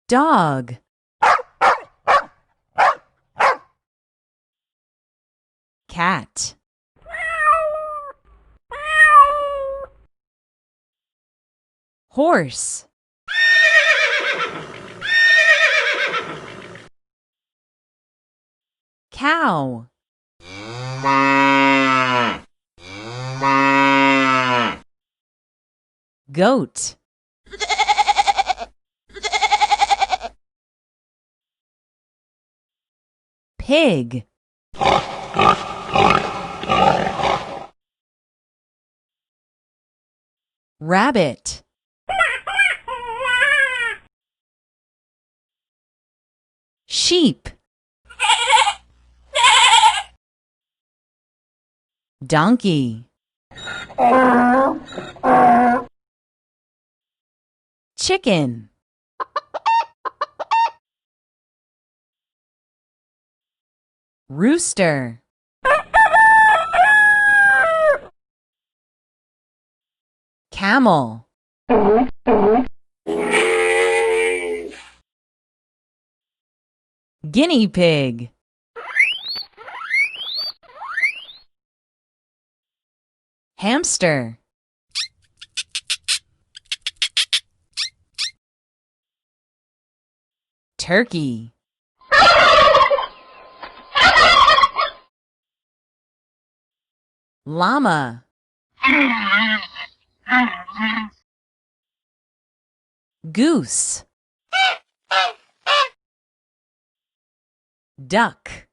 dog, cat, horse, cow, goat, pig, rabbit, sheep, donkey, chicken, rooster, camel, guinea pig, hamster, turkey, llama, goose, duck,